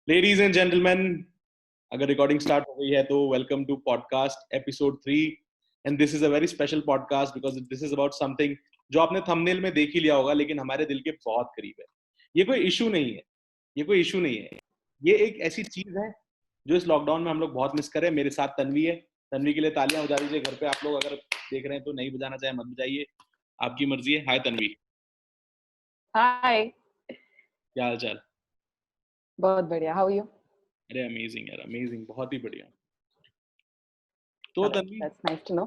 Ladies and gentleman, अगर recording start हो गई है तो welcome to podcast episode 3 and this is a very special podcast because this is about something जो आपने थंबनेल में देख ही लिया होगा लेकिन हमारे दिल के बहुत करीब है। ये कोई इशू नहीं है, ये कोई इशू नहीं है, ये एक ऐसी चीज है जो इस लॉकडाउन में हम लोग बहुत मिस कर रहे हैं। मेरे साथ तन्वी है, तन्वी के लिए तालियां बजा दीजिए। घर पे आप लोग अगर देख रहे हैं तो नहीं बजाना चाहे मत बजाइए, आपकी मर्जी है। हाय तन्वी, हाय। क्या हाल चाल? बहुत बढ़िया। How you? अरे अमेजिंग यार, अमेजिंग, बहुत ही बढ़िया। तो Tanvi, that's nice to know.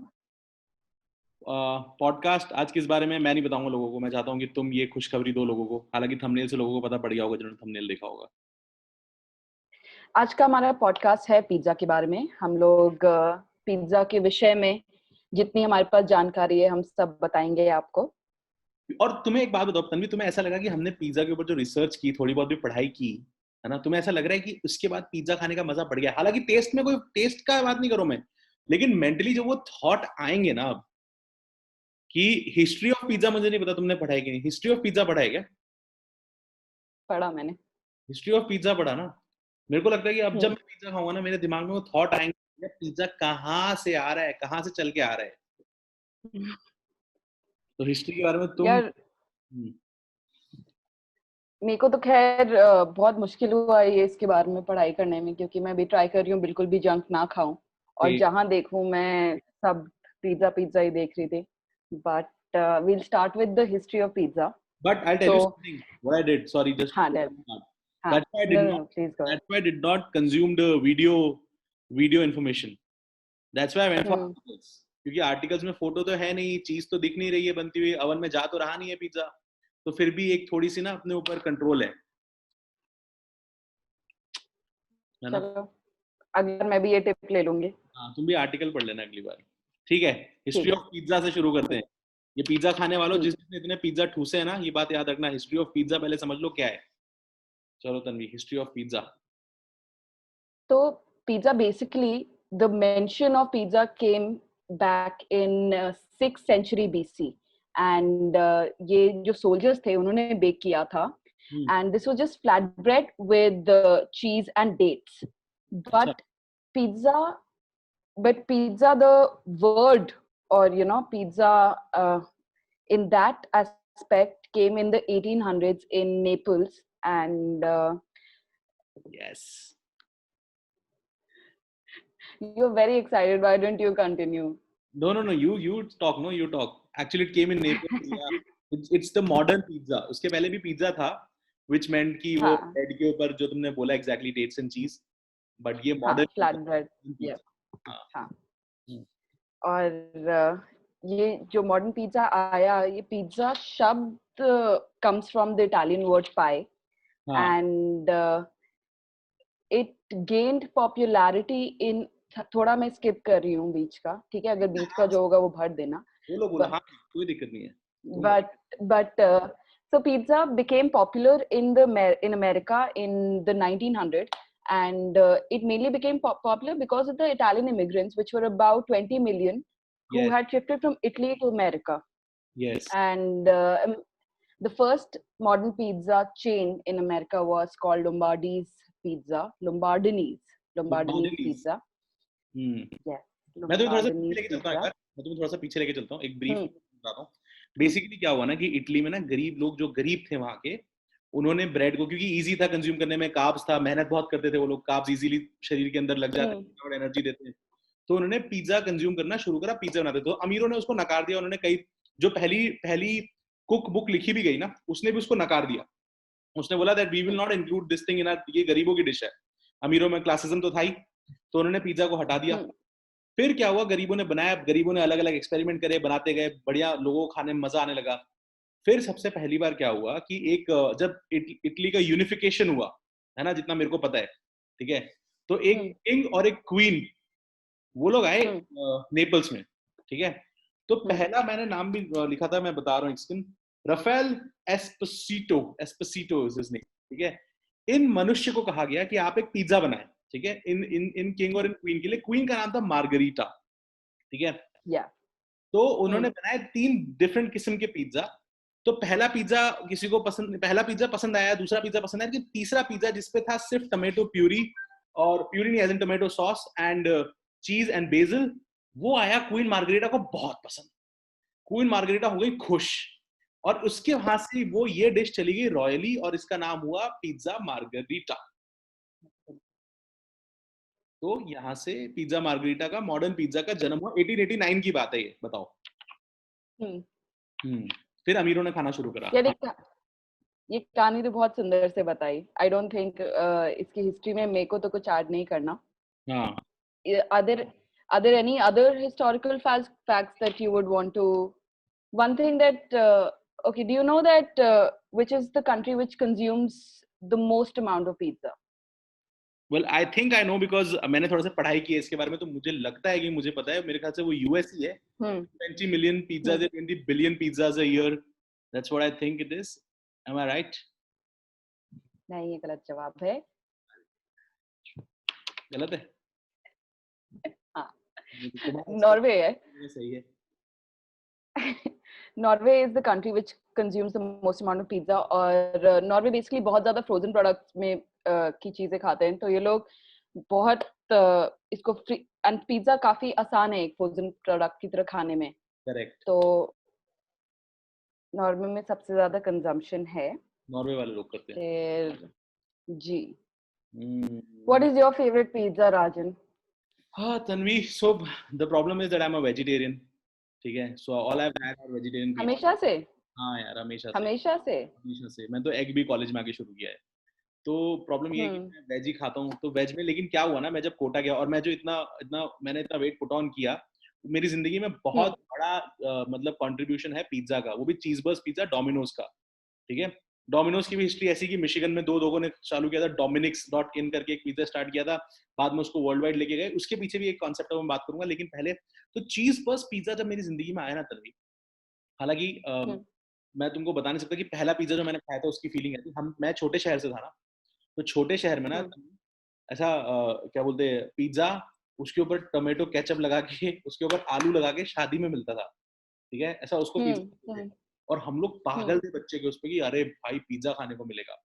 Podcast आज किस बारे में मैं नहीं बताऊंगा लोगों को, मैं चाहता हूँ कि तुम ये खुशखबरी दो लोगों को। हालांकि थंबनेल से लोगों को पता पड़ गया होगा जिन्होंने थंबनेल देखा होगा। आज का हमारा पॉडकास्ट है पिज्जा के बारे में। हम लोग पिज्जा के विषय में जितनी हमारे पास जानकारी है हम सब बताएंगे आपको। और तुम्हें एक बात बताओ तन्वी, तुम्हें ऐसा लगा कि हमने पिज्जा के ऊपर जो रिसर्च की, थोड़ी बहुत भी पढ़ाई की है ना, तुम्हें ऐसा लग रहा है कि उसके बाद पिज्जा खाने का मजा बढ़ गया? हालांकि टेस्ट में कोई टेस्ट का बात नहीं करूं मैं, लेकिन मेंटली जो वो थॉट आएंगे ना अब कि हिस्ट्री ऑफ पिज्जा, मुझे नहीं पता तुमने पढ़ा है कि नहीं, हिस्ट्री ऑफ पिज्जा पढ़ा है क्या? पढ़ा मैंने। हिस्ट्री ऑफ पिज्जा पढ़ा ना? मेरे को लगता है कि अब जब हम्म। मैं पिज्जा खाऊंगा ना, मेरे दिमाग में वो थॉट आएंगे पिज्जा कहाँ से आ रहा है, कहाँ से चल के आ रहा है। तो हिस्ट्री के बारे में तुम। यार, मेरे को तो खैर बहुत मुश्किल हुआ ये इसके बारे में पढ़ाई करने में, क्योंकि मैं भी ट्राई कर रही हूँ बिल्कुल भी जंक ना खाऊं। और जहां देखूं मैं सब पिज्जा पिज्जा ही देख रही थी। But we'll start with the history of pizza. But I'll tell So you something. What I did, sorry, just हाँ, before def we start. हाँ, That's why I did no, not. no, please go ahead. That's why I did not consume the video information. That's why I went for articles. क्योंकि articles में photo तो है नहीं, चीज तो दिख नहीं रही है बनती हुई, अवन में जा तो रहा नहीं है पिज्जा, तो फिर भी एक थोड़ी सी ना अपने ऊपर कंट्रोल है ना। चलो, अगर मैं भी ये टिप ले लूंगी। हाँ, तुम भी आर्टिकल पढ़ लेना अगली बार। ठीक है, हिस्ट्री ठीक है। ऑफ पिज्जा से शुरू करते हैं। ये पिज्जा खाने वालों, ठीक। जिसने इतने पिज्जा ठूसे हैं ना, ये बात याद रखना, हिस्ट्री ऑफ पिज्जा पहले समझ लो क्या है। चलो Tanvi, history of pizza. So pizza, basically, the mention of pizza came back in 6th century BC, and ये जो soldiers थे उन्होंने bake किया था, and this was just flatbread with cheese and dates. अच्छा, Pizza, but pizza, the word, or pizza in that aspect came in the 1800s in Naples, and yes. you're very excited. Why don't you continue? No. You talk. No, you talk. Actually, it came in Naples. Yeah. It's the modern pizza. उसके पहले भी pizza था, which meant कि वो हाँ, bread के ऊपर जो तुमने बोला exactly dates and cheese, but ये हाँ, modern flatbread. Yeah, pizza। हाँ। हाँ। और ये जो modern pizza आया, ये pizza शब्द comes from the Italian word pie, हाँ। and it gained popularity in, थोड़ा मैं skip कर रही हूँ बीच का, ठीक है? अगर बीच का जो होगा वो भर देना। बोलो, हाँ, कोई दिक्कत नहीं है, तुम but so pizza became popular in America in the 1900s, and it mainly became popular because of the Italian immigrants, which were about 20 million, who yes, had shifted from Italy to America. yes, And the first modern pizza chain in America was called Lombardi's Pizza. Lombardini's Lombardies। Pizza. Hmm Yes, मैं तुम्हें थोड़ा सा पीछे Lombardini's लेके चलता हूँ Pizza. यार, मैं तुम्हें थोड़ा सा पीछे लेके चलता हूँ, एक ब्रीफ Hmm. बताता हूँ। Hmm. बेसिकली क्या हुआ ना कि इटली में ना गरीब लोग, जो गरीब थे वहां के, उन्होंने ब्रेड को, क्योंकि इजी था कंज्यूम करने में, कार्ब्स था, मेहनत बहुत करते थे वो लोग, कार्ब्स इजीली शरीर के अंदर लग जाते हैं और एनर्जी देते हैं, तो उन्होंने पिज्जा कंज्यूम करना शुरू करा, पिज्जा बनाते। तो अमीरों ने उसको नकार दिया, उन्होंने कई, जो पहली पहली कुक बुक लिखी भी गई ना, उसने भी उसको नकार दिया। उसने बोला that we will not include this thing in our, ये गरीबों की डिश है। अमीरों में क्लासिज्म तो था ही, तो उन्होंने पिज्जा को हटा दिया। फिर क्या हुआ, गरीबों ने बनाया, गरीबों ने अलग अलग एक्सपेरिमेंट करे, बनाते गए, बढ़िया, लोगों को खाने में मजा आने लगा। फिर सबसे पहली बार क्या हुआ कि एक जब इटली का यूनिफिकेशन हुआ है ना, जितना मेरे को पता है, ठीक है, तो एक किंग और एक क्वीन, वो लोग आए नेपल्स में, ठीक है। तो पहला मैंने नाम भी लिखा था, मैं बता रहा हूँ एक second, Raffaele Esposito, Esposito is his name, ठीक है। इन मनुष्य को कहा गया कि आप एक पिज्जा बनाएं, ठीक है, इन इन इन किंग और इन क्वीन के लिए। क्वीन का नाम था मार्गरीटा, ठीक है। Yeah. तो उन्होंने बनाए 3 डिफरेंट किस्म के पिज्जा, तो पहला पिज्जा पसंद आया, दूसरा पिज्जा पसंद आया, लेकिन तीसरा पिज्जा जिसपे था सिर्फ टोमेटो प्यूरी, और प्यूरी नहीं as in tomato sauce and cheese and basil, वो आया क्वीन मार्गरेटा को बहुत पसंद। क्वीन मार्गरेटा हो गई खुश, और उसके वहां से वो ये डिश चली गई रॉयली, और इसका नाम हुआ पिज्जा मार्गरीटा। तो यहाँ से पिज्जा मार्गरीटा का, मॉडर्न पिज्जा का जन्म हुआ। 1889 की बात है ये, बताओ। हम्म फिर अमीरों ने खाना शुरू करा। यार ये कहानी तो बहुत सुंदर से बताई। आई डोंट थिंक इसकी हिस्ट्री में मेरे को तो कुछ ऐड नहीं करना। हाँ, are there any other historical facts that you would want to? One thing that okay, do you know that which is the country which consumes the most amount of pizza? well I think I know because मैंने थोड़ा सा पढ़ाई की है इसके बारे में, तो मुझे लगता है कि मुझे पता है। मेरे ख्याल से वो यूएस ही है। 20 million pizzas या 20 billion pizzas a year, that's what I think it is. Am I right? नहीं, ये गलत जवाब है। गलत है? हाँ, नॉर्वे है। सही है। Norway is the country which consumes the most amount of pizza, और नॉर्वे बेसिकली बहुत ज्यादा फ्रोजन प्रोडक्ट्स में की चीजें खाते हैं। तो ये लोग बहुत इसको फ्री, एंड पिज्जा काफी आसान है एक फ्रोजन प्रोडक्ट की तरह खाने में। करेक्ट। तो नॉर्वे में सबसे ज्यादा कंजम्पशन है। नॉर्वे वाले लोग करते हैं। फिर जी, what is your favourite pizza Rajan? हाँ Tanvi, so the problem is that I'm a vegetarian, ठीक है? So all I've had are vegetarian pizza. हमेशा से? हाँ यार, हमेशा से। मैं तो एग भी कॉलेज में आके शुरू किया है। तो प्रॉब्लम ये है कि मैं वेज ही खाता हूँ। तो वेज में लेकिन क्या हुआ ना, मैं जब कोटा गया और मैं जो मैंने इतना वेट पुट ऑन किया, मेरी जिंदगी में बहुत बड़ा मतलब कंट्रीब्यूशन है पिज्जा का, वो भी चीज बर्स्ट पिज्जा डोमिनोज का, ठीक है? डोमिनोज की भी हिस्ट्री ऐसी कि मिशिगन में दो लोगों ने चालू किया था, Dominix.in करके एक पिज्जा स्टार्ट किया था, बाद में उसको वर्ल्ड वाइड लेके गए। उसके पीछे भी एक कॉन्सेप्ट है, मैं बात करूंगा। लेकिन पहले तो चीज बर्स्ट पिज्जा जब मेरी जिंदगी में आया ना तन्वी, हालांकि मैं तुमको बता नहीं सकता कि पहला पिज्जा जो मैंने खाया था उसकी फीलिंग ऐसी। मैं छोटे शहर से था ना, तो छोटे शहर में ना ऐसा क्या बोलते हैं, पिज्जा उसके ऊपर टोमेटो केचप लगा के, उसके ऊपर आलू लगा के शादी में मिलता था, ठीक है? ऐसा उसको पिज्जा। और हम लोग पागल थे बच्चे के उस पे कि अरे भाई पिज्जा खाने को मिलेगा।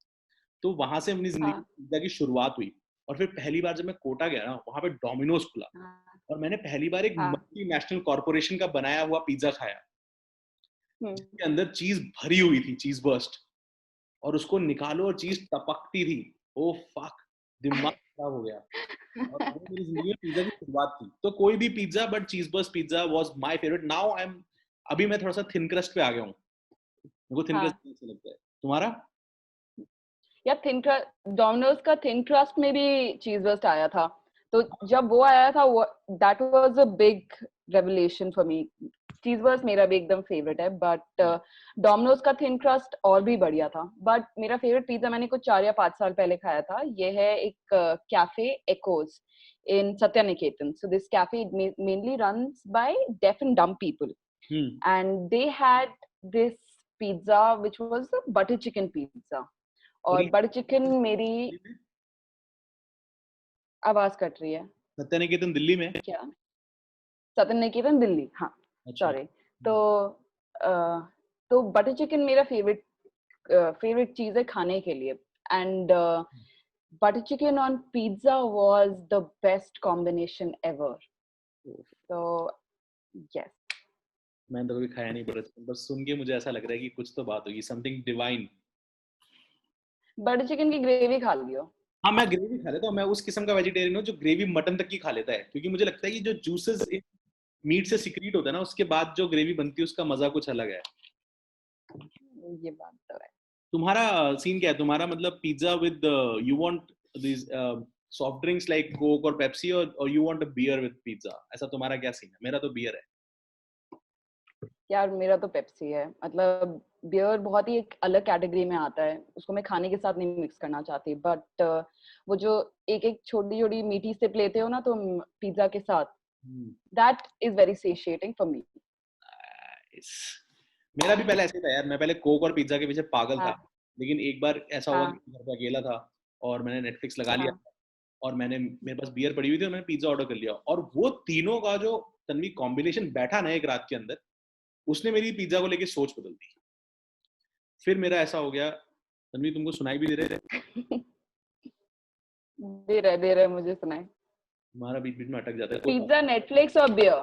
तो वहां से अपनी जिंदगी में पिज्जा की शुरुआत हुई। और फिर पहली बार जब मैं कोटा गया ना, वहां पे डोमिनोज खुला, और मैंने पहली बार एक मल्टीनेशनल कॉर्पोरेशन का बनाया हुआ पिज्जा खाया, जिसके अंदर चीज भरी हुई थी, चीज बर्स्ट, और उसको निकालो और चीज टपकती थी। ओ फक, दिमाग खराब हो गया। और वो मेरी जिंदगी में पिज्जा की शुरुआत थी। तो कोई भी pizza but cheese burst pizza was my favourite. Now अभी मैं थोड़ा सा थिन क्रस्ट पे आ गया हूँ, मेरे को थिन क्रस्ट अच्छा लगता है। तुम्हारा? यार थिन क्रस्ट, डोमिनोज का थिन क्रस्ट में भी चीज बर्स्ट आया था। तो जब वो आया था, that was a big revelation for me. Cheese burst मेरा भी एकदम फेवरेट है, बट डोमिनोज का थिन क्रस्ट और भी बढ़िया था। बट मेरा फेवरेट पिज्जा मैंने कुछ 4 या 5 साल पहले खाया था। ये है एक cafe echoes in Satyaniketan. So this cafe mainly runs by deaf and dumb people. And they had this pizza which was a butter chicken pizza. और बटर चिकन मेरी आवाज कट रही है। सत्यानिकेतन दिल्ली में क्या? सत्यानिकेतन दिल्ली, हाँ सॉरी। तो बटर चिकन मेरा फेवरेट चीज है खाने के लिए। And butter chicken on pizza was the best combination ever. So yes. मैंने तो कभी खाया नहीं बटर चिकन, बस सुन के मुझे ऐसा लग रहा है कि कुछ तो बात होगी, समथिंग डिवाइन। बटर चिकन की ग्रेवी खा लियो। हाँ, मैं ग्रेवी खा लेता हूँ। मैं उस किस्म का वेजिटेरियन हूँ जो ग्रेवी मटन तक की खा लेता है, क्योंकि मुझे लगता है कि जो जूसेस मीट से सिक्रीट होता है ना, उसके बाद जो ग्रेवी बनती है उसका मजा कुछ अलग है। ये बात तो है। तुम्हारा सीन क्या है? तुम्हारा मतलब pizza with you want this soft drinks like Coke और पेप्सी, और you want a bear with pizza, ऐसा तुम्हारा क्या सीन है? मेरा तो बियर है यार। मेरा तो पेप्सी है। मतलब बियर बहुत ही एक अलग कैटेगरी में आता है, उसको मैं खाने के साथ नहीं मिक्स करना चाहती। बट वो जो एक छोटी छोटी मीठी सिप लेते हो ना तुम पिज्जा के साथ, that is very satiating for me. मेरा भी पहले ऐसे था यार, मैं पहले कोक और पिज्जा के पीछे पागल था। लेकिन एक बार ऐसा हुआ कि घर पे अकेला था और मैंने नेटफ्लिक्स लगा लिया, और मेरे पास बियर पड़ी हुई थी और मैंने पिज्जा ऑर्डर कर लिया। और वो तीनों का जो तन्वी कॉम्बिनेशन बैठा ना एक रात के अंदर, उसने मेरी पिज्जा को लेके सोच बदल दी। फिर मेरा ऐसा हो गया, तन्वी तुमको सुनाई भी दे रहे दे रहे मुझे सुनाई। हमारा बीच बीच में अटक जाता है। पिज्जा, नेटफ्लिक्स और बियर।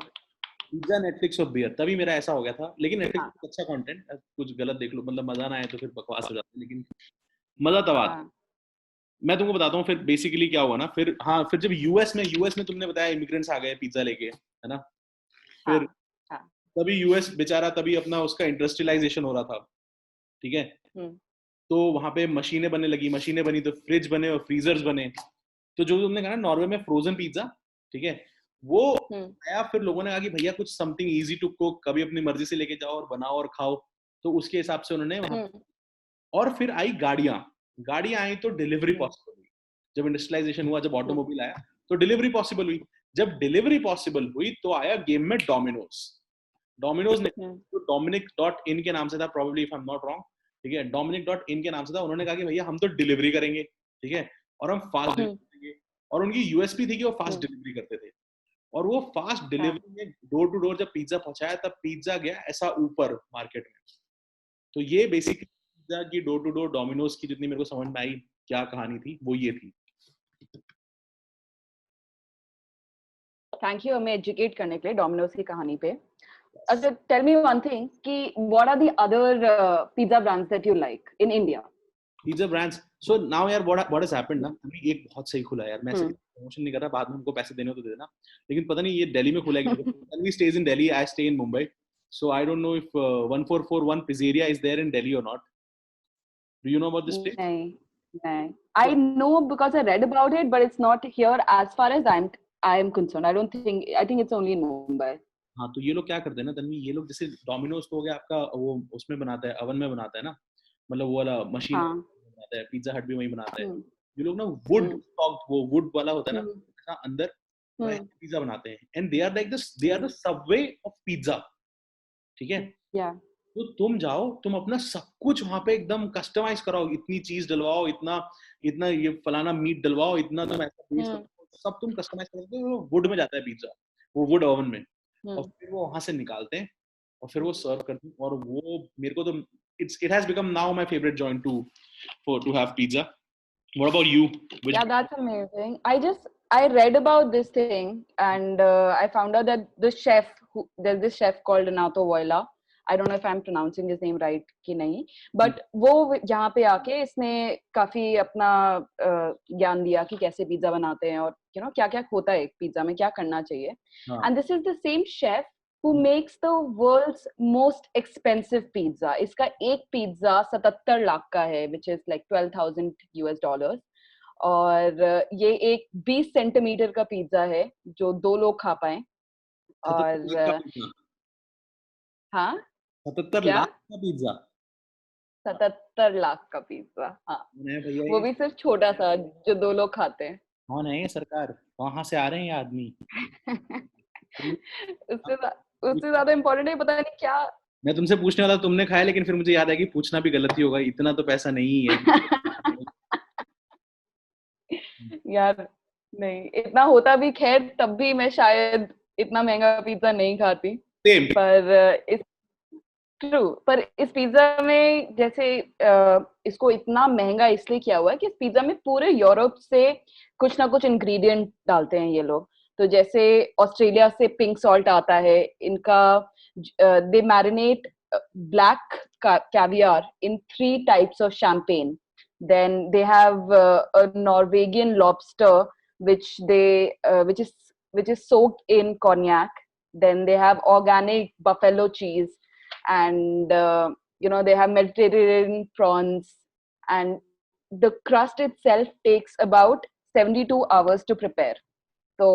पिज्जा, नेटफ्लिक्स और बियर, तभी मेरा ऐसा हो गया था। लेकिन नेटफ्लिक्स हाँ अच्छा कंटेंट, कुछ गलत देख लो, मतलब मजा ना आए तो फिर बकवास हो जाता है, लेकिन मजा तब आता है। हाँ मैं तुमको बताता हूँ फिर बेसिकली क्या हुआ ना, फिर हाँ, फिर जब यूएस में तुमने बताया इमिग्रेंट्स आ गए पिज्जा लेके, है ना, हाँ फिर हाँ। तभी यूएस बेचारा तभी अपना उसका इंडस्ट्रियलाइजेशन हो रहा था, ठीक है। हम्म तो वहां पे मशीनें बनने लगी, मशीनें बनी तो फ्रिज बने और फ्रीजर्स बने। तो जो तुमने कहा ना नॉर्वे में फ्रोजन पिज्जा, ठीक है, वो हम्म आया। फिर लोगों ने कहा कि भैया कुछ समथिंग इजी टू कुक, कभी अपनी मर्जी से लेके जाओ और बनाओ और खाओ। तो उसके हिसाब से उन्होंने वहां, हम्म और फिर आई गाड़ियां, गाड़ियां आई तो डिलीवरी हम्म पॉसिबल हुई। जब इंडस्ट्रियलाइजेशन हुआ, जब हम्म ऑटोमोबाइल आया तो डिलीवरी पॉसिबल हुई। जब डिलीवरी पॉसिबल हुई तो आया गेम में डोमिनोज। डोमिनोज ने, हम्म जो डोमिनिक डॉट इन के नाम से था, probably if I am not wrong, ठीक है, डोमिनिक डॉट इन के नाम से था। उन्होंने कहा कि भैया हम तो डिलीवरी करेंगे, ठीक है, और हम फास्ट हम्म डिलीवरी करेंगे। और उनकी यूएसपी थी कि वो फास्ट हम्म, डिलीवरी करते थे। और वो फास्ट हाँ डिलीवरी में डोर टू डोर जब पिज्जा पहुंचाया, तब पिज्जा गया ऐसा ऊपर मार्केट में। तो ये बेसिकली पिज्जा की डोर टू डोर डोमिनोज की जितनी मेरे को समझ में आई क्या कहानी थी, वो ये थी। थैंक यू हमें एजुकेट करने के लिए डोमिनोज की कहानी पे। अच्छा, टेल मी वन थिंग कि what are the other pizza brands that you like in India? Pizza brands, so now यार व्हाट हैज हैपेंड ना, अभी एक बहुत सही खुला है यार, मैं ऐसे हम्म प्रमोशन नहीं कर रहा, बाद में हमको पैसे देने हो तो दे देना। लेकिन पता नहीं ये दिल्ली में खुला है कि Tanvi stage in Delhi, I stay in Mumbai, so I don't know if 1441 pizzeria is there in Delhi or not. Do you know about this place? नहीं नहीं, So, I know because I read about it, but it's not here as far as I am concerned. I think it's only in Mumbai. हाँ, तो ये लोग क्या करते हैं ना तन्वी, ये लोग जैसे डोमिनोज तो हो गया आपका, वो उसमें बनाता है, अवन में बनाता है ना, मतलब वो वाला मशीन हाँ बनाता है। पिज्जा हट भी वही बनाता है। हम्म ये लोग ना वुड हम्म स्टॉक्ड, वो वुड वाला होता है ना, हम्म ऐसा अंदर हम्म पिज्जा बनाते हैं। And they are like this, they are the Subway of pizza, ठीक है। या तो तुम जाओ, तुम अपना सब कुछ वहां पे एकदम कस्टमाइज कराओ, इतनी चीज डलवाओ, इतना इतना ये फलाना मीट डलवाओ, इतना तुम ऐसा बेस हम्म करो, सब तुम कस्टमाइज करते हो। वुड में जाता है पिज्जा, वो वुड ओवन में, और हम्म फिर वो वहां से निकालते हैं और फिर वो सर्व करते हैं। और वो मेरे को तो it has become now my favourite joint to have pizza. What about you? Which? Yeah, that's amazing. I read about this thing and I found out that there's this chef called Renato Voila. I don't know if I'm pronouncing his name right कि नहीं, but वो यहाँ पे आके इसने काफी अपना ज्ञान दिया कि कैसे पिज्जा बनाते हैं और क्या क्या होता है एक पिज्जा में, क्या करना चाहिए. And this is the same chef who makes the world's most expensive pizza. इसका एक पिज्जा 77 लाख का है, which is like $12,000. और ये एक 20 सेंटीमीटर का पिज्जा है जो 2 लोग खा पाए. 77 लाख का और पिज्जा? हाँ 77 क्या, लाख का पिज्जा? 77 लाख का पिज्जा, हाँ, नहीं भैया, वो ये भी सिर्फ छोटा सा जो 2 लोग खाते हैं. कौन है ये सरकार, कहाँ से आ रहे हैं ये आदमी? उससे ज्यादा इम्पोर्टेंट है, पता नहीं क्या. मैं तुमसे पूछने वाला था, तुमने खाया, लेकिन फिर मुझे याद आया कि पूछना भी गलत ही होगा, इतना तो पैसा नहीं है। यार नहीं, इतना होता भी खैर तब भी मैं शायद इतना महंगा पिज्जा नहीं खाती. सेम। पर पर इस पिज्जा में जैसे इसको इतना महंगा इसलिए किया हुआ है कि इस पिज्जा में पूरे यूरोप से कुछ ना कुछ इंग्रेडिएंट डालते हैं ये लोग. तो जैसे ऑस्ट्रेलिया से पिंक सॉल्ट आता है इनका. दे marinate black caviar in 3 types of champagne. Then they have a Norwegian lobster which is soaked in cognac. Then they have organic buffalo cheese, and they have Mediterranean prawns, and the crust itself takes about 72 hours to prepare. तो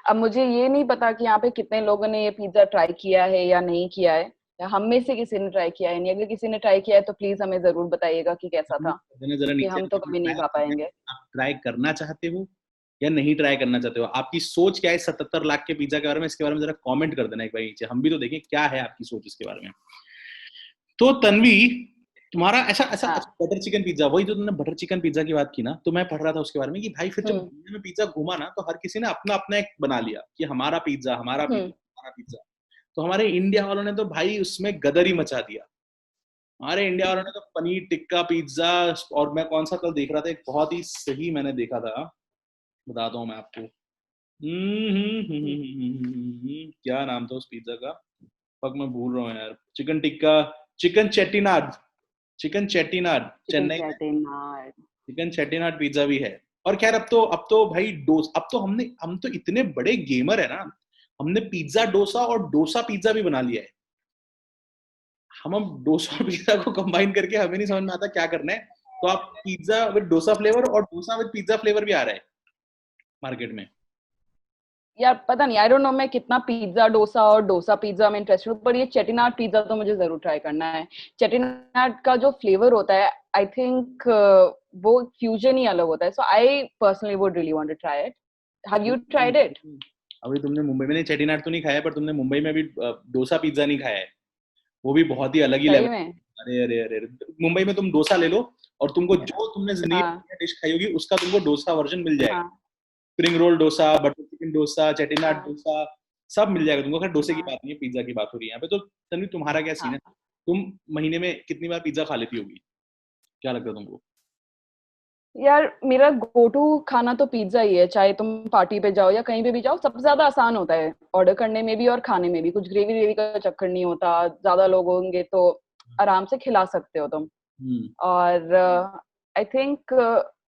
अब मुझे ये नहीं पता कि यहाँ पे कितने लोगों ने ये पिज्जा ट्राई किया है या नहीं किया है, या हम में से किसी ने ट्राई किया है नहीं. अगर किसी ने ट्राई किया है तो प्लीज हमें जरूर बताइएगा कि कैसा था, जरा कि नीचे हम तो कभी नहीं खा पाएंगे. आप ट्राई करना चाहते हो या नहीं ट्राई करना चाहते हो? आपकी सोच क्या है 77 लाख के पिज्जा के बारे में? इसके बारे में जरा कमेंट कर देना एक बार नीचे, हम भी तो देखें क्या है आपकी सोच इसके बारे में. तो तन्वी, तुम्हारा ऐसा ऐसा हाँ. बटर चिकन पिज्जा, वही जो तुमने बटर चिकन पिज्जा की बात की ना, तो मैं पढ़ रहा था उसके बारे में कि भाई फिर जब दुनिया में पिज्जा घूमा ना, तो हर किसी ने अपना अपना एक बना लिया कि हमारा पिज्जा, हमारा पिज्जा, हमारा पिज्जा. तो हमारे इंडिया वालों ने तो भाई उसमें गदर ही मचा दिया. हमारे इंडिया वालों ने तो पनीर टिक्का पिज्जा, और मैं कौन सा कल देख रहा था, एक बहुत ही सही मैंने देखा था, बताता हूँ मैं आपको। क्या नाम था उस पिज्जा का, पक मैं भूल रहा हूँ यार। Chicken tikka, chicken Chettinad, chicken Chettinad chicken Chennai में, चैटिनाड। चिकन चेट्टीनाड पिज्जा भी है। और खैर अब तो भाई अब तो हम तो इतने बड़े गेमर है ना, हमने पिज्जा डोसा और डोसा पिज्जा भी बना लिया है। हम अब डोसा और पिज्जा को कंबाइन करके हमें नहीं समझ में आता क्या करना है। तो आप पिज्जा विद डोसा फ्लेवर और डोसा विद पिज्जा फ्लेवर भी आ रहा है मार्केट में। यार पता नहीं, आई डोंट नो मैं कितना पिज्जा डोसा और डोसा पिज्जा में इंटरेस्टेड हूँ, पर ये चेटिनाड पिज्जा तो मुझे जरूर ट्राई करना है। चेटिनाड का जो फ्लेवर होता है, आई थिंक वो फ्यूजन ही अलग होता है, so I personally would really want to try it. Have you tried it? अभी तुमने मुंबई में चेटीनाट तो नहीं खाया, पर तुमने मुंबई में भी डोसा पिज्जा नहीं खाया है, वो भी बहुत ही अलग ही सही लेवल। में? अरे अरे अरे मुंबई में तुम डोसा ले लो, और तुमको जो तुमने जिंदगी हाँ में डिश खाई होगी उसका तुमको डोसा वर्जन मिल जाएगा। हाँ spring roll dosa, butter chicken dosa, Chettinad हाँ डोसा, सब मिल जाएगा तुमको। खैर डोसे की हाँ बात नहीं है, पिज्जा की बात हो रही है यहाँ पे। तो तन्वी तुम्हारा क्या सीन है, हाँ। तुम महीने में कितनी बार पिज्जा खा लेती होगी, क्या लगता है तुमको? यार मेरा गो टू खाना तो पिज्जा ही है, चाहे तुम पार्टी पे जाओ या कहीं पे भी जाओ। सबसे ज्यादा आसान होता है ऑर्डर करने में भी और खाने में भी, कुछ ग्रेवी वेवी का चक्कर नहीं होता। ज्यादा लोग होंगे तो आराम से खिला सकते हो तुम। हम्म। और आई थिंक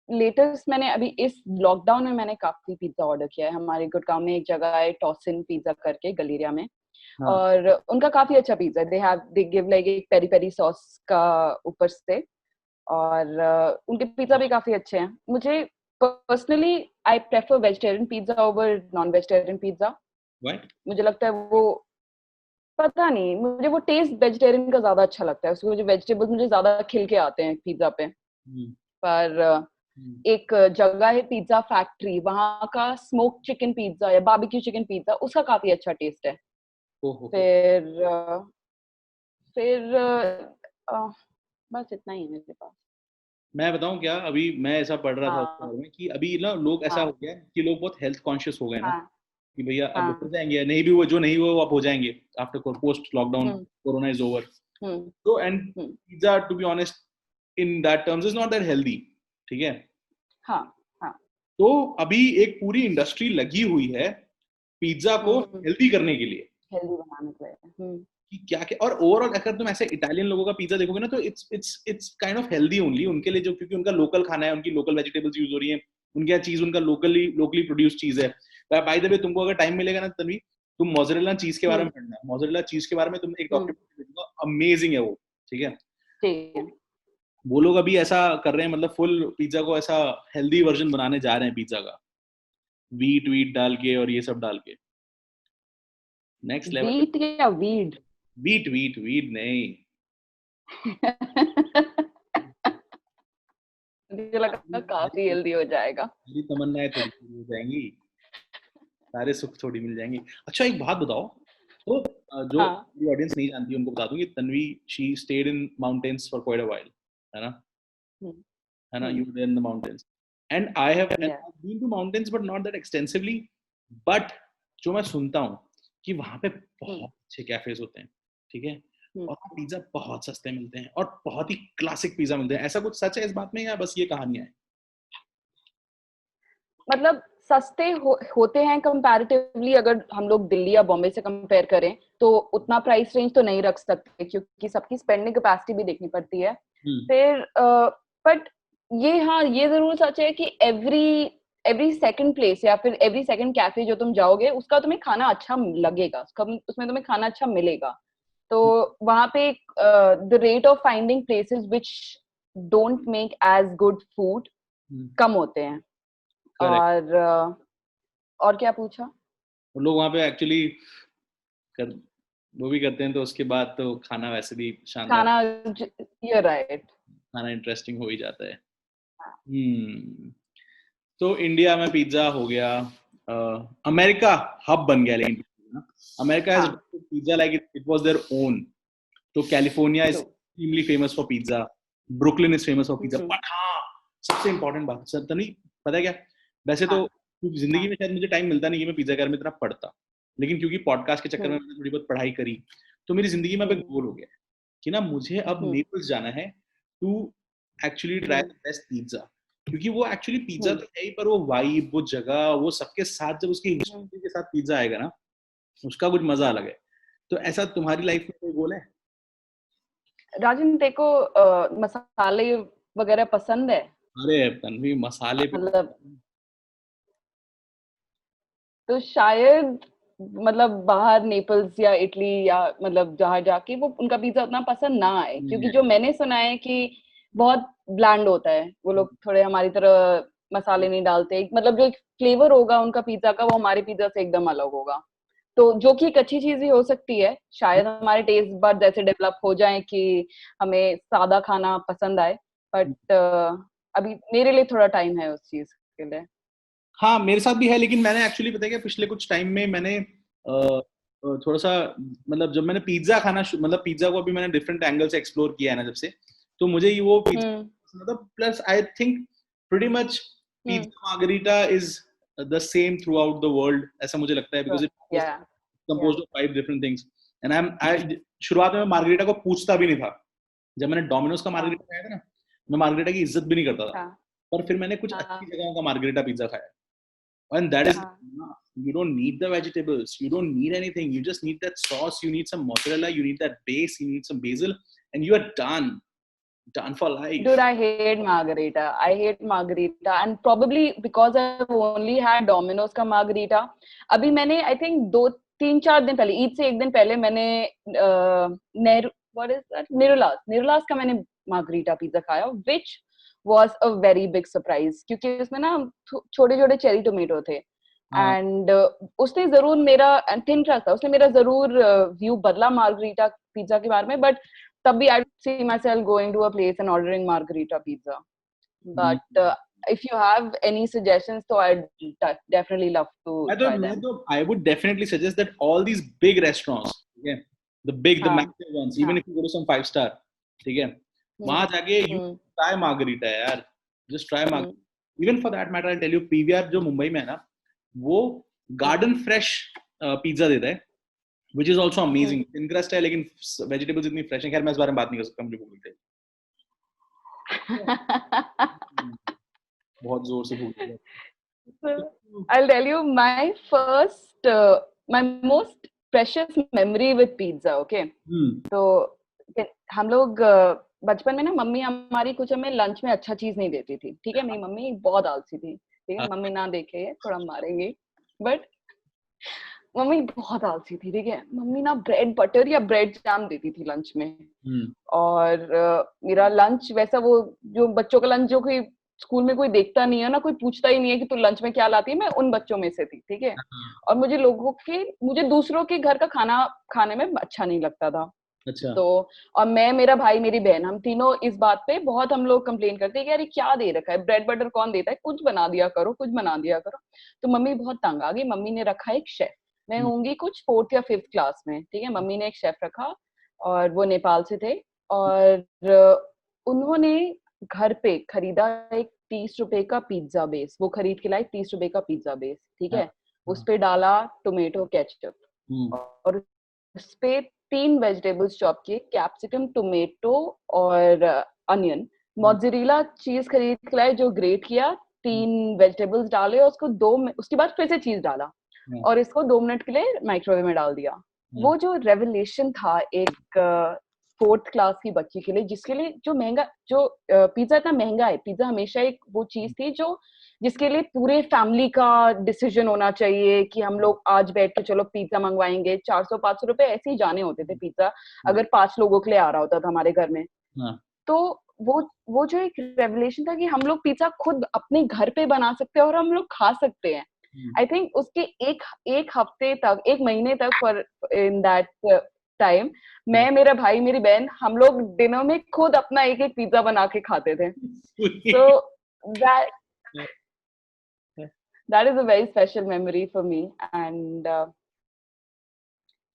लेटेस्ट मैंने अभी इस लॉकडाउन में मैंने काफी पिज्जा ऑर्डर किया है। हमारे गुड़गांव में एक जगह है टॉसिन पिज्जा करके, गलेरिया में, हाँ। और उनका काफी अच्छा पिज्जा है। दे गिव लाइक एक पेरी पेरी सॉस का ऊपर से, और उनके पिज्जा भी काफी अच्छे हैं। मुझे personally I prefer vegetarian pizza over non vegetarian pizza. What? मुझे लगता है वो, पता नहीं, मुझे वो टेस्ट वेजिटेरियन का ज्यादा अच्छा लगता है। उसके जो वेजिटेबल्स मुझे ज्यादा खिल के आते हैं पिज्जा पे। हम्म। पर हम्म। एक जगह है पिज्जा फैक्ट्री, वहां का स्मोक चिकन पिज्जा या बारबेक्यू चिकन पिज्जा, उसका काफी अच्छा टेस्ट है। हो। फिर बस इतना ही है मेरे पास। मैं बताऊं क्या, अभी मैं ऐसा पढ़ रहा था उसके हाँ बारे में कि अभी ना लोग ऐसा हो हाँ गया है कि लोग बहुत हेल्थ कॉन्शियस हो गए ना, हाँ कि भैया अब हो हाँ। जाएंगे, नहीं भी वो जो नहीं हुए वो अब हो जाएंगे after post lockdown, hmm corona is over. Hmm तो and hmm. Pizza to be honest in that terms is not that healthy, ठीक है। हाँ हाँ। तो अभी एक पूरी इंडस्ट्री लगी हुई है पिज्जा को हम्म। हेल्दी करने के लिए, हेल्दी बनाने के लिए। कि क्या क्या। और ओवरऑल अगर तुम ऐसे इटालियन लोगों का पिज्जा देखोगे ना, तो it's kind of healthy only उनके लिए, जो क्योंकि उनका लोकल खाना है, उनकी लोकल वेजिटेबल्स यूज हो रही है, उनकी हर चीज उनका लोकली प्रोड्यूस चीज है। बाय द वे तुमको अगर टाइम मिलेगा ना तन्वी, तुम मोज़रेला चीज के बारे हम्म में पढ़ना, मोज़रेला चीज के बारे में तुम एक हम्म। डॉक्यूमेंट्री देखूंगा, अमेजिंग है वो, ठीक है। ठीक है। वो लोग अभी ऐसा कर रहे हैं, मतलब फुल पिज्जा को ऐसा हेल्दी वर्जन बनाने जा रहे हैं पिज्जा का, वीट वीट डाल के और ये सब डाल के, नेक्स्ट लेवल। वीट या वीड? वीट वीट वीट नहीं। मुझे लगा काफी हेल्दी हो जाएगा। मेरी तमन्नाएं थोड़ी पूरी हो जाएंगी, सारे सुख थोड़ी मिल जाएंगे। अच्छा एक बात बताओ, तो जो हाँ। मेरी ऑडियंस नहीं जानती उनको बता दूं कि Tanvi she stayed in mountains for quite a while, है ना, हम्म है ना, hmm. You were in the mountains, and I have yeah. Been to mountains but not that extensively. But जो मैं सुनता हूँ कि वहां पे हम्म बहुत अच्छे कैफेज होते हैं, ठीक है, हम्म। और पिज्जा बहुत सस्ते मिलते हैं और बहुत ही क्लासिक पिज्जा मिलते हैं। ऐसा कुछ सच है इस बात में, या बस ये कहानियां हैं? मतलब सस्ते होते हैं कंपैरेटिवली। अगर हम लोग दिल्ली या बॉम्बे से कंपेयर करें तो उतना प्राइस रेंज तो नहीं रख सकते, क्योंकि सबकी स्पेंडिंग कैपेसिटी भी देखनी पड़ती है। हम्म। फिर बट ये, हाँ, ये जरूर सच है कि एवरी एवरी सेकंड प्लेस या फिर एवरी सेकंड कैफे जो तुम जाओगे उसका तुम्हें खाना अच्छा लगेगा, उसमें तुम्हें खाना अच्छा मिलेगा। तो वहां पे the rate of finding places which don't make as good food कम होते हैं। करेक्ट। और क्या पूछा? लोग वहां पे एक्चुअली कर वो भी करते हैं, तो उसके बाद तो खाना वैसे भी शानदार, खाना, यू राइट। खाना इंटरेस्टिंग हो ही जाता है। तो इंडिया में पिज्जा हो गया, अमेरिका हब बन गया, लेकिन अमेरिका हैज हाँ, pizza like it was their own. तो California is true. Extremely famous for pizza, Brooklyn is famous for pizza, hmm. But हाँ, सबसे इंपॉर्टेंट बात सर, तो नहीं पता है क्या, वैसे तो हाँ क्योंकि जिंदगी हाँ। में शायद मुझे टाइम मिलता नहीं कि मैं पिज्जा घर में इतना पढ़ता, लेकिन क्योंकि पॉडकास्ट के चक्कर में हम्म मैंने थोड़ी बहुत पढ़ाई करी, तो मेरी जिंदगी में अब एक हम्म गोल हो गया है कि ना मुझे अब नेपल्स जाना है to actually try the best pizza, क्योंकि वो एक्चुअली पिज्जा तो है ही, पर वो वाइब, वो जगह, वो सबके साथ जब उसकी हिस्ट्री के साथ पिज्जा आएगा ना, उसका कुछ मजा अलग है। तो ऐसा तुम्हारी लाइफ में कोई गोल है? राजन, तेरे को मसाले वगैरह पसंद है? अरे तन्वी, मसाले पे मतलब तो शायद मतलब बाहर नेपल्स या इटली या मतलब जहाँ जाके वो उनका पिज्जा उतना पसंद ना आए, क्योंकि जो मैंने सुना है कि बहुत ब्लैंड होता है, वो लोग थोड़े हमारी तरह मसाले नहीं डालते, मतलब जो फ्लेवर होगा उनका पिज्जा का वो हमारे पिज्जा से एकदम अलग होगा। तो जो कि एक अच्छी चीज ही हो सकती है, शायद हमारे टेस्ट बड जैसे डेवलप हो जाए कि हमें सादा खाना पसंद आए, बट अभी मेरे लिए थोड़ा टाइम है उस चीज के लिए। हाँ, मेरे साथ भी है, लेकिन मैंने एक्चुअली पता है क्या, पिछले कुछ टाइम में मैंने थोड़ा सा, मतलब जब मैंने पिज्जा खाना, मतलब पिज्जा को अभी मैंने डिफरेंट एंगल से एक्सप्लोर किया है ना जब से, तो मुझे ये वो पिज्जा, मतलब plus I think pretty much pizza margherita is the same throughout the world, ऐसा मुझे लगता है, because it composed of 5 different things. And I शुरुआत में मार्गरीटा को पूछता भी नहीं था। जब मैंने डोमिनोज का मार्गरीटा खाया था ना, मैं मार्गरीटा की इज्जत भी नहीं करता था, पर फिर मैंने कुछ अच्छी जगहों का मार्गरीटा पिज्जा खाया, and that is enough. You don't need the vegetables, you don't need anything, you just need that sauce, you need some mozzarella, you need that base, you need some basil, and you are done for life. Dude, I hate margarita. I hate margarita, and probably because I've only had Domino's का margarita. अभी मैंने I think 2-3-4 दिन पहले, ईद से एक दिन पहले मैंने what is that? Nirulas का मैंने margarita pizza खाया, which was a very big surprise, क्योंकि उसमें ना छोटे छोटे चेरी टोमेटो थे, एंड उसने जरूर मेरा थिन ट्रस्ट था, उसने मेरा जरूर व्यू बदला मार्गरीटा पिज्जा के बारे में, बट तब भी I see myself going to a place and ordering margarita pizza. But if you have any suggestions, so I'd definitely love to try them. I would definitely suggest that all these big restaurants, okay, the massive ones, even if you go to some 5-star, ठीक है, वहां जाके you try margarita यार, just try margarita. Even for that matter, I'll tell you, PVR जो मुंबई में है ना, वो garden fresh पिज्जा देता है, which is also amazing. Thin crust है, लेकिन vegetables इतनी fresh हैं। खैर मैं इस बारे में बात नहीं कर सकता, मुझे भूख लग गई। बहुत जोर से भूख लग गई। So, I'll tell you my first, my most precious memory with pizza, okay? तो हम लोग बचपन में ना, मम्मी हमारी कुछ हमें लंच में अच्छा चीज नहीं देती थी, ठीक है, मेरी मम्मी बहुत आलसी थी, ठीक है, मम्मी ना देखे थोड़ा मारेंगे, बट मम्मी बहुत आलसी थी, ठीक है, मम्मी ना ब्रेड बटर या ब्रेड जैम देती थी लंच में, और मेरा लंच वैसा, वो जो बच्चों का लंच जो कोई स्कूल में कोई देखता नहीं है ना, कोई पूछता ही नहीं है कि तू लंच में क्या लाती है, मैं उन बच्चों में से थी, ठीक है, और मुझे दूसरों के घर का खाना खाने में अच्छा नहीं लगता था। अच्छा। तो और मैं, मेरा भाई, मेरी बहन, हम तीनों इस बात पे बहुत हम लोग कंप्लेन करते हैं कि यार ये क्या दे रखा है, ब्रेड बटर कौन देता है, कुछ बना दिया करो, कुछ बना दिया करो। तो मम्मी बहुत तंग आ गई, मम्मी ने रखा एक शेफ, मैं होंगी कुछ 4th या 5th क्लास में, ठीक है, मम्मी ने एक शेफ रखा, और वो नेपाल से थे, और उन्होंने घर पे खरीदा एक 30 रुपए का पिज्जा बेस, वो खरीद के लाई 30 रुपए का पिज्जा बेस, ठीक है, उस पे डाला टोमेटो केचप, और उस पे 3 वेजिटेबल्स चॉप किए, कैप्सिकम, टोमेटो और अनियन, मोज़रेला चीज खरीद के लाए जो ग्रेट किया, 3 वेजिटेबल्स डाले, और उसके बाद फिर से चीज डाला, और इसको 2 मिनट के लिए माइक्रोवेव में डाल दिया। वो जो रेवलेशन था एक 4th क्लास की बच्ची के लिए, जिसके लिए जो पिज्जा इतना महंगा है, पिज्जा हमेशा एक वो चीज थी जो जिसके लिए पूरे फैमिली का डिसीजन होना चाहिए कि हम लोग आज बैठ के चलो पिज्जा मंगवाएंगे, 400-500 रुपए ऐसे ही जाने होते थे पिज्जा, अगर 5 लोगों के लिए आ रहा होता था हमारे घर में। तो वो जो एक रेवलेशन था कि हम लोग पिज्जा खुद अपने घर पे बना सकते हैं और हम लोग खा सकते हैं। आई थिंक उसके एक हफ्ते तक, 1 महीने तक, फॉर इन दैट टाइम, मैं, मेरा भाई, मेरी बहन, हम लोग डिनर में खुद अपना एक पिज्जा बना के खाते थे। So that is a very special memory for me, and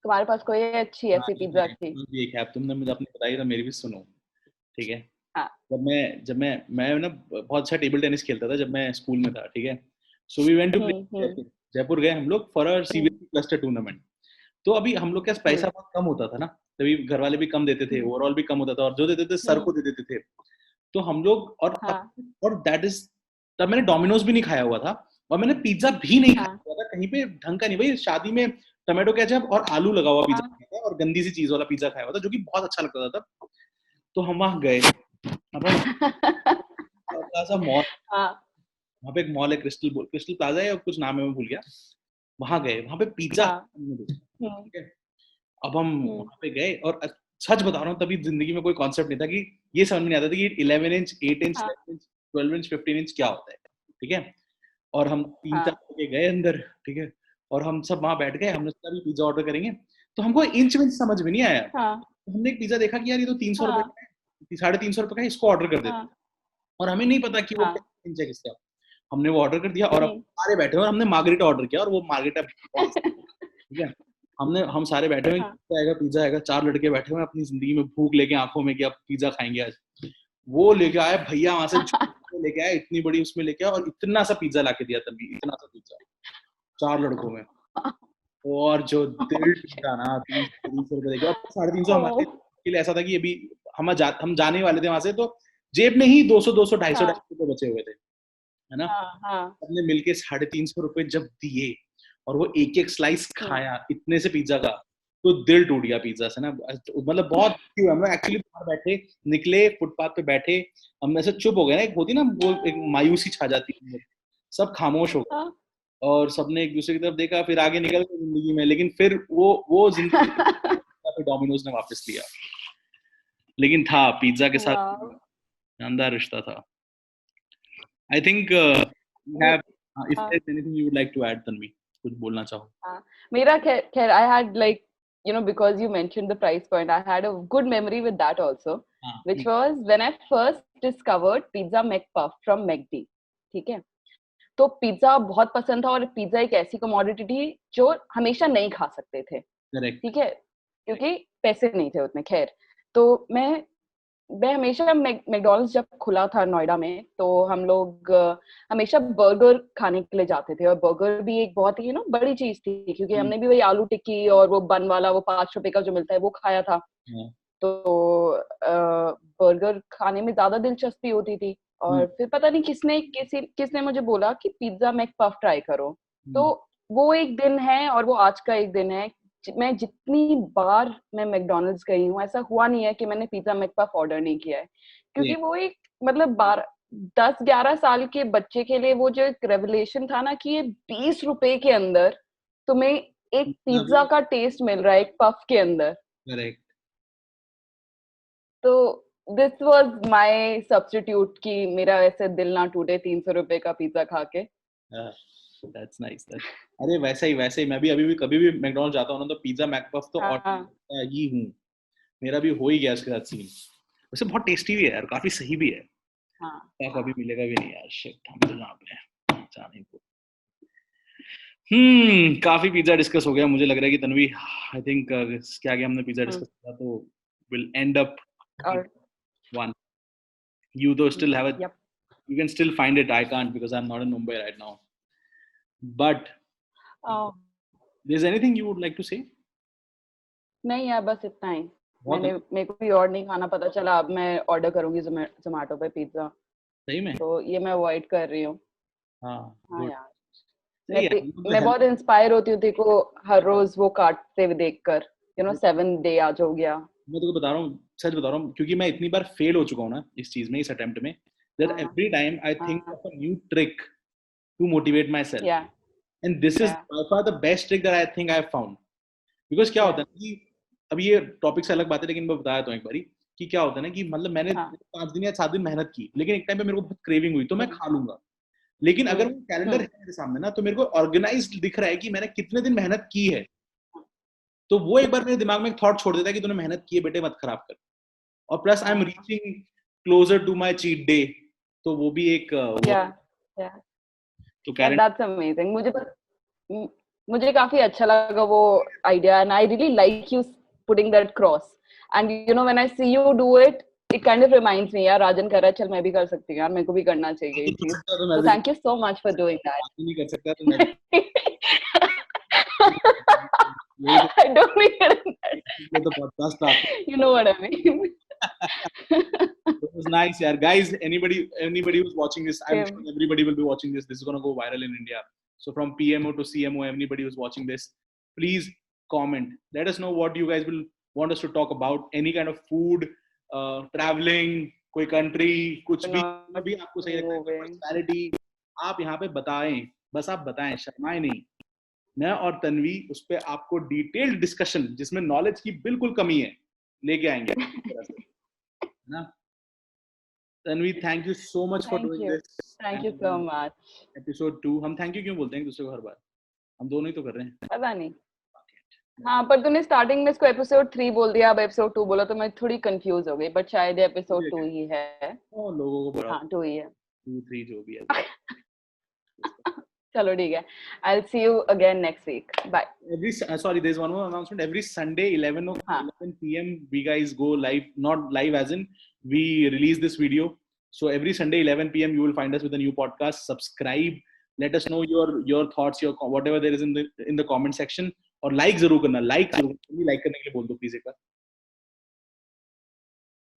तुम्हारे पास कोई अच्छी ऐसी पिज्जा की? एक है, तुमने मुझे अपनी बताई तो मेरी भी सुनो, ठीक है। हाँ। जब मैं ना बहुत अच्छा टेबल टेनिस खेलता था जब मैं स्कूल में था, ठीक है। So we went to play Jaipur गए हम लोग for a CBSE cluster tournament. तो अभी हम लोग के पास पैसा बहुत कम होता था ना, तभी घर वाले भी कम देते थे, ओवरऑल भी कम होता था, और जो देते थे सर को दे देते थे। तो हम लोग और दैट इज, तब मैंने डोमिनोज भी नहीं खाया हुआ था, और मैंने पिज्जा भी नहीं खाया हुआ था कहीं पे ढंग का नहीं। भाई शादी में टोमेटो केचप और आलू लगा हुआ पिज्जा खाया था, और गंदी सी चीज वाला पिज्जा खाया हुआ था, जो कि बहुत अच्छा लगता था तब। तो हम वहां गए, मॉल, वहां पे एक मॉल है, क्रिस्टल प्लाजा है, और कुछ नाम है मैं भूल गया। वहां गए, वहां पे पिज्जा, ठीक है। अब हम वहां पे गए, और सच बता रहा हूँ, तभी जिंदगी में कोई कॉन्सेप्ट नहीं था कि ये समझ में नहीं आता था कि 11 inch, 8 inch, 10 inch, 12 inch, 15 inch क्या होता है, ठीक है। और हम 3-4 के गए अंदर, ठीक है, और हम सब वहां बैठ गए, हमने सोचा भी पिज्जा ऑर्डर करेंगे, तो हमको इंच में समझ में नहीं आया। तो हमने एक पिज्जा देखा कि यार ये तो 300 रुपए का है, 350 रुपए का है, इसको ऑर्डर कर देते। और हमें नहीं पता कि वो इंच है किसका। हमने वो ऑर्डर कर दिया, और अब सारे बैठे हुए, हमने मार्गरिटा ऑर्डर किया, और वो मार्गरिटा, ठीक है, हम सारे बैठे हुए, पिज्जा आएगा, 4 लड़के बैठे हुए अपनी जिंदगी में भूख लेके आंखों में कि अब पिज्जा खाएंगे आज। वो लेके आए भैया, वहां से लेके आए, इतनी बड़ी उसमें लेके आए, और इतना सा पिज्जा लाके दिया, तभी इतना सा पिज्जा 4 लड़कों में। और जो दिल टूटा ना, 300 रुपए देके, और 350 हमारे लिए ऐसा था कि अभी हम जाने वाले थे वहां से, तो जेब में ही 200 250 रुपए बचे हुए थे, है ना। हमने मिलके 350 रुपए जब दिए, और वो एक एक स्लाइस खाया इतने से पिज्जा का, तो दिल टूट गया पिज्जा से ना। मतलब बहुत हम लोग एक्चुअली बाहर बैठे, निकले फुटपाथ पे बैठे, हम ऐसे चुप हो गए ना, एक होती ना वो एक मायूसी छा जाती है, सब खामोश हो गए, और सबने एक दूसरे की तरफ देखा, फिर आगे निकल गए जिंदगी में। लेकिन फिर वो जिंदगी फिर डोमिनोज ने वापस लिया, लेकिन था पिज्जा के साथ शानदार रिश्ता था। I think if there's anything you would like to add, Tanvi, कुछ बोलना चाहो? मेरा खैर I had like, you know, because you mentioned the price point, I had a good memory with that also, which was when I first discovered pizza McPuff from McD, ठीक है। तो pizza बहुत पसंद था, और पिज्जा एक ऐसी commodity थी जो हमेशा नहीं खा सकते थे, ठीक है, क्योंकि पैसे नहीं थे उतने। खैर, तो मैं हमेशा मैकडॉनल्ड्स जब खुला था नोएडा में, तो हम लोग हमेशा बर्गर खाने के लिए जाते थे, और बर्गर भी एक बहुत ही बड़ी चीज थी, क्योंकि हमने भी वही आलू टिक्की और वो बन वाला वो 5 रुपए का जो मिलता है वो खाया था। तो बर्गर खाने में ज्यादा दिलचस्पी होती थी, और फिर पता नहीं किसने मुझे बोला कि पिज्जा मैकपफ ट्राई करो। तो वो एक दिन है, और वो आज का एक दिन है। मैं जितनी बार मैं मैकडॉनल्ड्स गई हूँ, ऐसा हुआ नहीं है कि मैंने पिज्जा मैकपफ ऑर्डर नहीं किया है, क्योंकि वो एक मतलब 10-11 साल के बच्चे के लिए वो जो एक रेवलेशन था ना, कि ये 20 रुपए के अंदर तुम्हें एक पिज्जा का टेस्ट मिल रहा है एक पफ के अंदर। करेक्ट। तो दिस वाज माय सब्स्टिट्यूट कि मेरा ऐसे दिल ना टूटे 300 रुपए का पिज्जा खा के। That's nice. अरे वैसे ही मैं भी अभी भी कभी भी मैकडॉनल्ड्स जाता हूँ ना, तो पिज्जा मैकपफ तो ऑर्डर ही हूँ। मेरा भी हो ही गया इसके साथ सीन। वैसे बहुत टेस्टी भी है यार, काफी सही भी है। कभी मिलेगा भी नहीं यार, शिट, हम तो जहाँ पे जाने को। काफी पिज्जा डिस्कस हो गया। मुझे लग रहा है कि तन्वी, आई थिंक क्या आगे हमने पिज्जा डिस्कस किया, तो will and up one. You though still have it. You can still find it. I can't because I'm not in Mumbai right now. But there's anything you would like to say? नहीं यार, बस इतना ही। मेरे को भी और नहीं खाना पता चला। अब मैं ऑर्डर करूंगी जोमेटो पे पिज्जा। सही में? तो ये मैं अवॉइड कर रही हूँ। हाँ यार, मैं बहुत इंस्पायर होती हूँ देखो हर रोज वो काटते हुए देखकर, 7 डे आज हो गया। मैं तुमको बता रहा हूँ, सच बता रहा हूँ, क्योंकि मैं इतनी बार फेल हो चुका हूँ ना इस चीज में, इस अटेम्प्ट में, that every time I think of a new trick to motivate myself. And this is by far the best trick that I think I have found. Because क्या होता है कि अब ये टॉपिक से अलग बात है, लेकिन मैं बताया तो एक बारी कि क्या होता है ना कि मतलब मैंने 5 दिन या 7 दिन मेहनत की, लेकिन एक टाइम पे मेरे को बहुत क्रेविंग हुई, तो मैं खा लूंगा। लेकिन अगर वो कैलेंडर है मेरे सामने ना, तो मेरे को ऑर्गेनाइज्ड दिख रहा है कि मैंने कितने दिन मेहनत की है, तो वो एक बार मेरे दिमाग में एक थॉट छोड़ देता है कि तूने मेहनत की है बेटे, मत खराब कर। और plus I am reaching closer to my cheat day, तो वो भी एक तो दैट्स अमेजिंग। मुझे काफी अच्छा लगा वो idea, and I really like you putting that cross, and when I see you do it, it kind of reminds me, यार राजन कर रहा है, चल मैं भी कर सकती हूँ यार, मेरे को भी करना चाहिए ये चीज। तो thank you so much for doing that. नहीं कर सकता तो मैं I don't need इसलिए तो podcast था। You know what I mean. It was nice, yeah. Guys, anybody who's watching this, I'm Same. sure everybody will be watching this. This is gonna go viral in India. So from PMO to CMO, anybody who's watching this, please comment. Let us know what you guys will want us to talk about. Any kind of food, traveling, कोई country, कुछ भी आपको सही लगता है, personality, आप यहाँ पे बताएं. बस आप बताएं, शर्माएं नहीं. मैं और तन्वी उस पे आपको डिटेल्ड डिस्कशन जिसमें नॉलेज की बिल्कुल कमी है लेके आएंगे. ना Tanvi, thank you so much for doing this. Thank you so much. Episode 2. हम थैंक यू क्यों बोलते हैं एक दूसरे को हर बार? हम दोनों ही तो कर रहे हैं. पता नहीं. हाँ, पर तूने स्टार्टिंग में इसको एपिसोड 3 बोल दिया, अब एपिसोड 2 बोला तो मैं थोड़ी कंफ्यूज हो गई, बट शायद एपिसोड 2 ही है. लोगों को हाँ 2 ही है. 2 3 जो भी है. चलो ठीक है. I'll see you again next week. Bye. There's one more announcement. Every Sunday 11 p.m. we guys go live, not live as in we release this video. So every Sunday 11 p.m. you will find us with a new podcast. Subscribe. Let us know your thoughts, your whatever there is in the comment section. और like जरूर करना. like करने के लिए बोल दो please एक बार.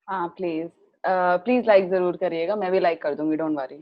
हाँ प्लीज like जरूर करिएगा. मैं भी like कर दूंगी, डोंट वरी.